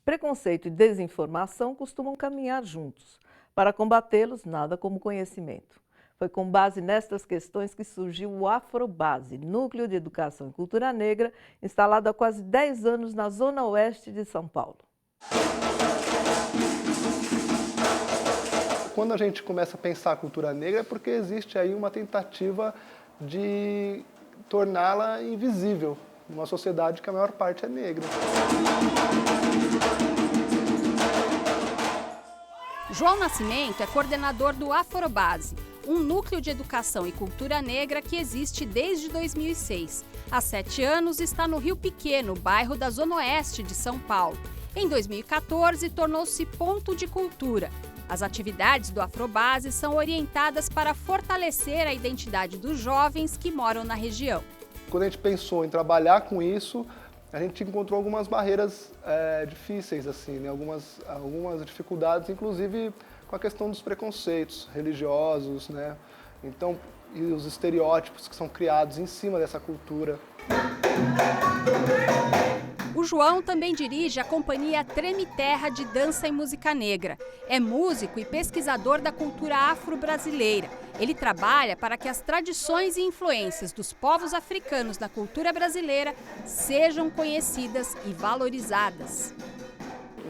Preconceito e desinformação costumam caminhar juntos. Para combatê-los, nada como conhecimento. Foi com base nestas questões que surgiu o Afrobase, Núcleo de Educação e Cultura Negra, instalado há quase 10 anos na zona oeste de São Paulo. Quando a gente começa a pensar a cultura negra é porque existe aí uma tentativa de torná-la invisível, numa sociedade que a maior parte é negra. João Nascimento é coordenador do Afrobase, um núcleo de educação e cultura negra que existe desde 2006. Há 7 anos está no Rio Pequeno, bairro da Zona Oeste de São Paulo. Em 2014, tornou-se ponto de cultura. As atividades do Afrobase são orientadas para fortalecer a identidade dos jovens que moram na região. Quando a gente pensou em trabalhar com isso, a gente encontrou algumas barreiras difíceis, assim, né? algumas dificuldades, inclusive com a questão dos preconceitos religiosos, né? Então, e os estereótipos que são criados em cima dessa cultura. O João também dirige a companhia Treme Terra de Dança e Música Negra. É músico e pesquisador da cultura afro-brasileira. Ele trabalha para que as tradições e influências dos povos africanos na cultura brasileira sejam conhecidas e valorizadas.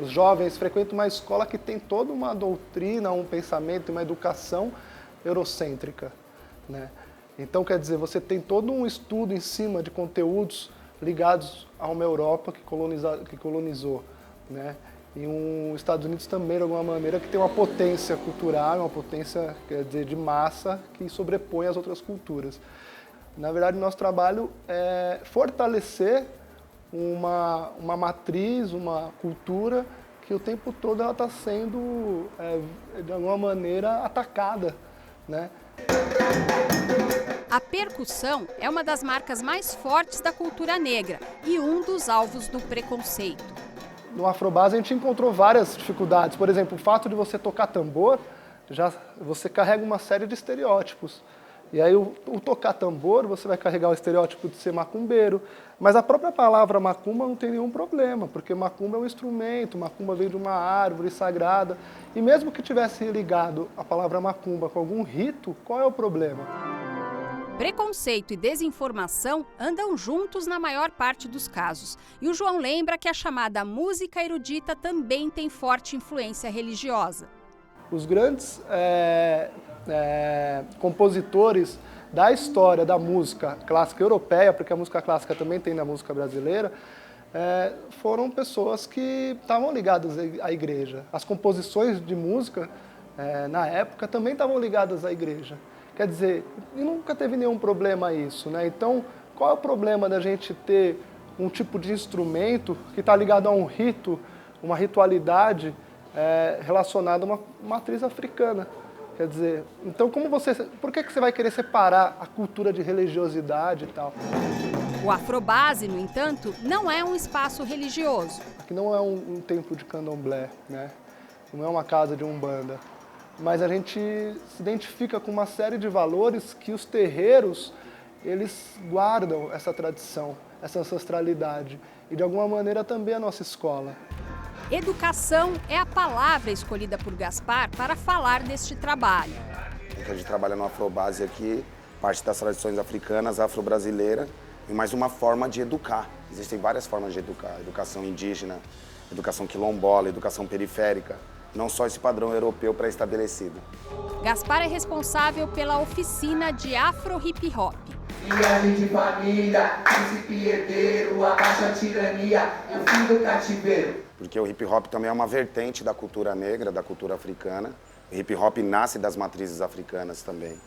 Os jovens frequentam uma escola que tem toda uma doutrina, um pensamento, uma educação eurocêntrica, né? Então, quer dizer, você tem todo um estudo em cima de conteúdos ligados a uma Europa que colonizou, né? E Estados Unidos também, de alguma maneira, que tem uma potência cultural, uma potência, quer dizer, de massa que sobrepõe as outras culturas. Na verdade, nosso trabalho é fortalecer uma matriz, uma cultura que o tempo todo ela está sendo, de alguma maneira, atacada, né? A percussão é uma das marcas mais fortes da cultura negra e um dos alvos do preconceito. No Afrobase a gente encontrou várias dificuldades. Por exemplo, o fato de você tocar tambor, você carrega uma série de estereótipos. E aí o tocar tambor, você vai carregar o estereótipo de ser macumbeiro. Mas a própria palavra macumba não tem nenhum problema, porque macumba é um instrumento, macumba veio de uma árvore sagrada. E mesmo que tivesse ligado a palavra macumba com algum rito, qual é o problema? Preconceito e desinformação andam juntos na maior parte dos casos. E o João lembra que a chamada música erudita também tem forte influência religiosa. Os grandes compositores da história da música clássica europeia, porque a música clássica também tem na música brasileira, foram pessoas que estavam ligadas à igreja. As composições de música, na época, também estavam ligadas à igreja. Quer dizer, e nunca teve nenhum problema isso, né? Então, qual é o problema da gente ter um tipo de instrumento que está ligado a um rito, uma ritualidade relacionada a uma matriz africana? Quer dizer, então por que você vai querer separar a cultura de religiosidade e tal? O Afrobase, no entanto, não é um espaço religioso. Aqui não é um templo de candomblé, né? Não é uma casa de umbanda. Mas a gente se identifica com uma série de valores que os terreiros, eles guardam essa tradição, essa ancestralidade. E de alguma maneira também a nossa escola. Educação é a palavra escolhida por Gaspar para falar deste trabalho. A gente trabalha no Afrobase aqui, parte das tradições africanas, afro-brasileira, e mais uma forma de educar. Existem várias formas de educar, educação indígena, educação quilombola, educação periférica. Não só esse padrão europeu pré-estabelecido. Gaspar é responsável pela oficina de Afro-Hip Hop. Viagem de família, príncipe herdeiro, abaixa a tirania, eu fui do cativeiro. Porque o hip hop também é uma vertente da cultura negra, da cultura africana. O hip hop nasce das matrizes africanas também.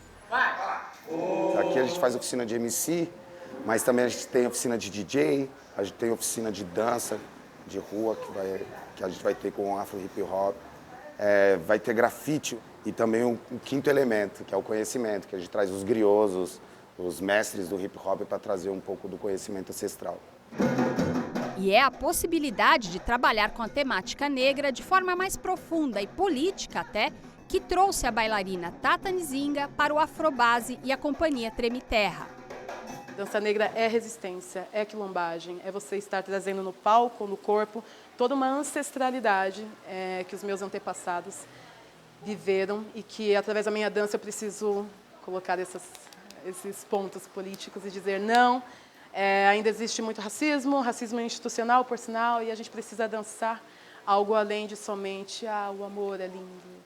Aqui a gente faz oficina de MC, mas também a gente tem oficina de DJ, a gente tem oficina de dança, de rua, que a gente vai ter com o Afro-Hip Hop. Vai ter grafite e também um quinto elemento, que é o conhecimento, que a gente traz os griosos, os mestres do hip hop para trazer um pouco do conhecimento ancestral. E é a possibilidade de trabalhar com a temática negra de forma mais profunda e política até, que trouxe a bailarina Tata Nzinga para o Afrobase e a companhia Treme Terra. Dança negra é resistência, é quilombagem, é você estar trazendo no palco, no corpo, toda uma ancestralidade que os meus antepassados viveram e que, através da minha dança, eu preciso colocar esses pontos políticos e dizer não, ainda existe muito racismo institucional, por sinal, e a gente precisa dançar algo além de somente o amor é lindo.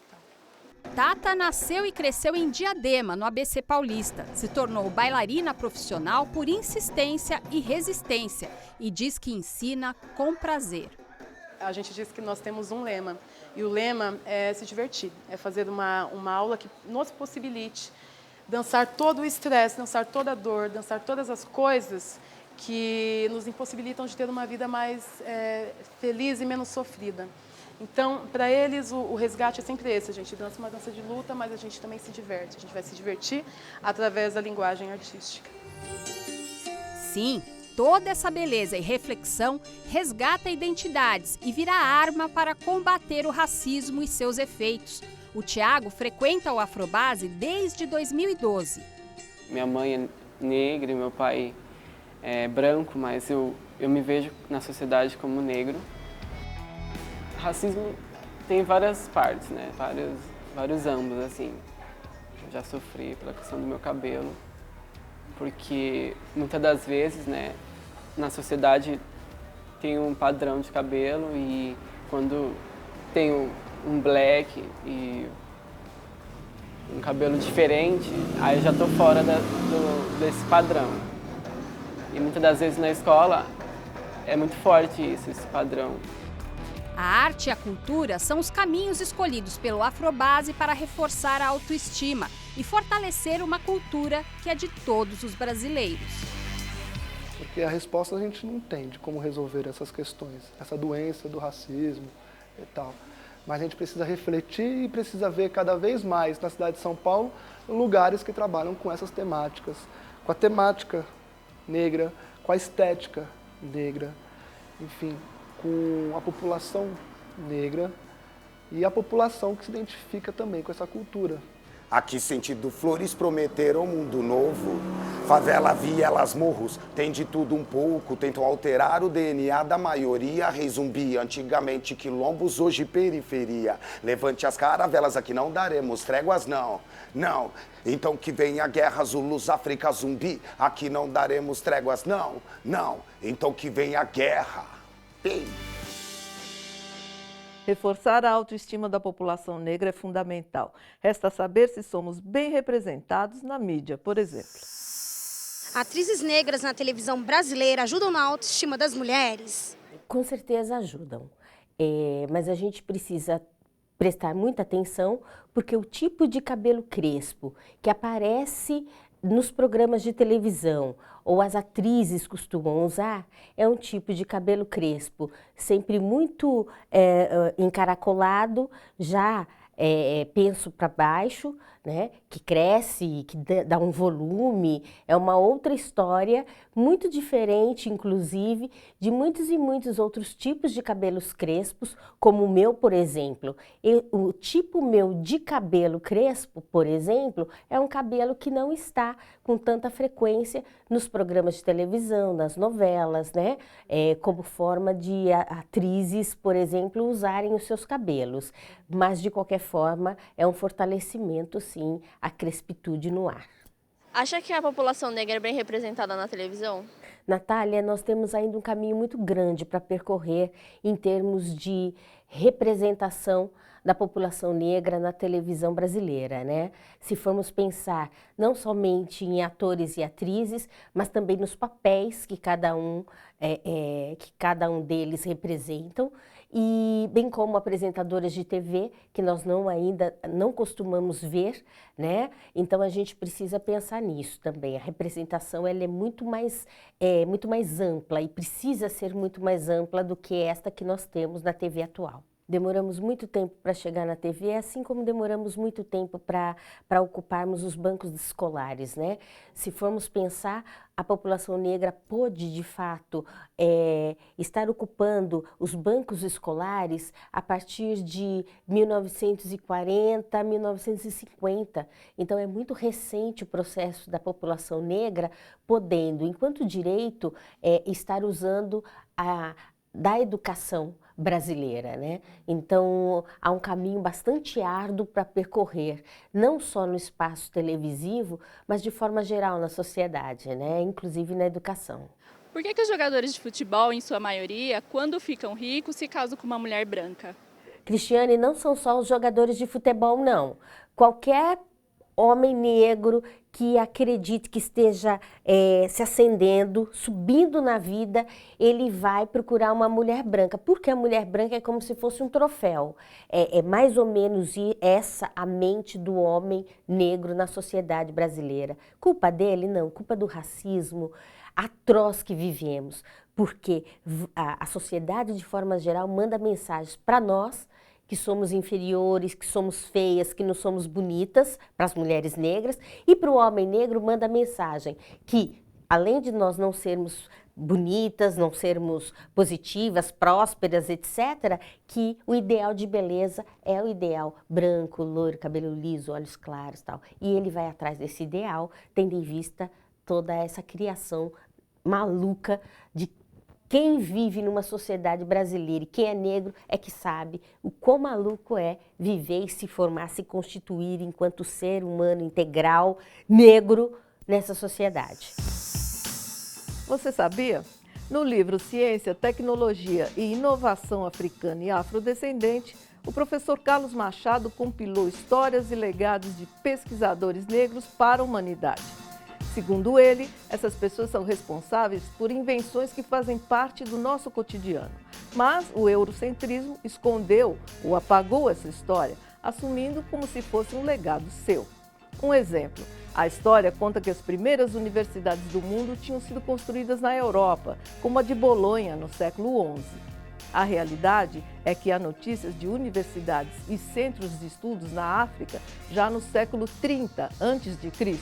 Tata nasceu e cresceu em Diadema, no ABC Paulista. Se tornou bailarina profissional por insistência e resistência e diz que ensina com prazer. A gente diz que nós temos um lema, e o lema é se divertir, é fazer uma aula que nos possibilite dançar todo o estresse, dançar toda a dor, dançar todas as coisas que nos impossibilitam de ter uma vida mais feliz e menos sofrida. Então, para eles, o resgate é sempre esse. A gente dança uma dança de luta, mas a gente também se diverte. A gente vai se divertir através da linguagem artística. Sim, toda essa beleza e reflexão resgata identidades e vira arma para combater o racismo e seus efeitos. O Thiago frequenta o Afrobase desde 2012. Minha mãe é negra e meu pai é branco, mas eu me vejo na sociedade como negro. Racismo tem várias partes, né? Vários âmbitos, assim. Eu já sofri pela questão do meu cabelo, porque muitas das vezes, né, na sociedade tem um padrão de cabelo e quando tem um black e um cabelo diferente, aí eu já tô fora desse padrão. E muitas das vezes na escola é muito forte isso, esse padrão. A arte e a cultura são os caminhos escolhidos pelo Afrobase para reforçar a autoestima e fortalecer uma cultura que é de todos os brasileiros. Porque a resposta a gente não tem de como resolver essas questões, essa doença do racismo e tal. Mas a gente precisa refletir e precisa ver cada vez mais na cidade de São Paulo lugares que trabalham com essas temáticas, com a temática negra, com a estética negra, enfim, com a população negra e a população que se identifica também com essa cultura. Aqui sentido flores prometeram um mundo novo, favela, vielas, morros, tem de tudo um pouco, tentam alterar o DNA da maioria, rei zumbi, antigamente quilombos, hoje periferia, levante as caravelas, aqui não daremos tréguas não, não, então que vem a guerra, Zulus, África, zumbi, aqui não daremos tréguas não, não, então que vem a guerra. Bem. Reforçar a autoestima da população negra é fundamental. Resta saber se somos bem representados na mídia, por exemplo. Atrizes negras na televisão brasileira ajudam na autoestima das mulheres? Com certeza ajudam, mas a gente precisa prestar muita atenção porque o tipo de cabelo crespo que aparece nos programas de televisão ou as atrizes costumam usar, é um tipo de cabelo crespo, sempre muito encaracolado, já penso para baixo, né, que cresce, que dá um volume, é uma outra história, muito diferente, inclusive, de muitos e muitos outros tipos de cabelos crespos, como o meu, por exemplo. O tipo meu de cabelo crespo, por exemplo, é um cabelo que não está com tanta frequência nos programas de televisão, nas novelas, né, como forma de atrizes, por exemplo, usarem os seus cabelos. Mas, de qualquer forma, é um fortalecimento, sim, a crespitude no ar. Acha que a população negra é bem representada na televisão? Natália, nós temos ainda um caminho muito grande para percorrer em termos de representação da população negra na televisão brasileira, né? Se formos pensar não somente em atores e atrizes, mas também nos papéis que cada um deles representam, e bem como apresentadoras de TV, que nós ainda não costumamos ver, né? Então a gente precisa pensar nisso também. A representação ela é muito mais ampla e precisa ser muito mais ampla do que esta que nós temos na TV atual. Demoramos muito tempo para chegar na TV, assim como demoramos muito tempo para ocuparmos os bancos escolares, né? Se formos pensar, a população negra pôde, de fato, estar ocupando os bancos escolares a partir de 1940, 1950. Então, é muito recente o processo da população negra podendo, enquanto direito, estar usando da educação brasileira, né? Então, há um caminho bastante árduo para percorrer, não só no espaço televisivo, mas de forma geral na sociedade, né? Inclusive na educação. Por que os jogadores de futebol, em sua maioria, quando ficam ricos, se casam com uma mulher branca? Cristiane, não são só os jogadores de futebol, não. Qualquer homem negro que acredite que esteja se ascendendo, subindo na vida, ele vai procurar uma mulher branca, porque a mulher branca é como se fosse um troféu. É mais ou menos essa a mente do homem negro na sociedade brasileira. Culpa dele? Não, culpa do racismo atroz que vivemos, porque a sociedade, de forma geral, manda mensagens para nós, que somos inferiores, que somos feias, que não somos bonitas, para as mulheres negras, e para o homem negro manda mensagem que, além de nós não sermos bonitas, não sermos positivas, prósperas, etc., que o ideal de beleza é o ideal branco, loiro, cabelo liso, olhos claros, tal. E ele vai atrás desse ideal, tendo em vista toda essa criação maluca de quem vive numa sociedade brasileira e quem é negro é que sabe o quão maluco é viver e se formar, se constituir enquanto ser humano integral, negro, nessa sociedade. Você sabia? No livro Ciência, Tecnologia e Inovação Africana e Afrodescendente, o professor Carlos Machado compilou histórias e legados de pesquisadores negros para a humanidade. Segundo ele, essas pessoas são responsáveis por invenções que fazem parte do nosso cotidiano. Mas o eurocentrismo escondeu ou apagou essa história, assumindo como se fosse um legado seu. Um exemplo, a história conta que as primeiras universidades do mundo tinham sido construídas na Europa, como a de Bolonha, no século XI. A realidade é que há notícias de universidades e centros de estudos na África já no século 30 a.C.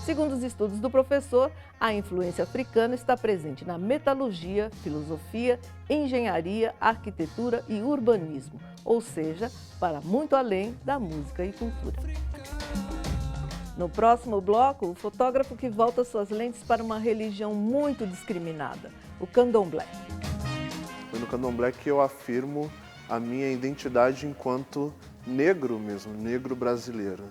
Segundo os estudos do professor, a influência africana está presente na metalurgia, filosofia, engenharia, arquitetura e urbanismo, ou seja, para muito além da música e cultura. No próximo bloco, o fotógrafo que volta suas lentes para uma religião muito discriminada, o candomblé. Foi no candomblé que eu afirmo a minha identidade enquanto negro mesmo, negro brasileiro.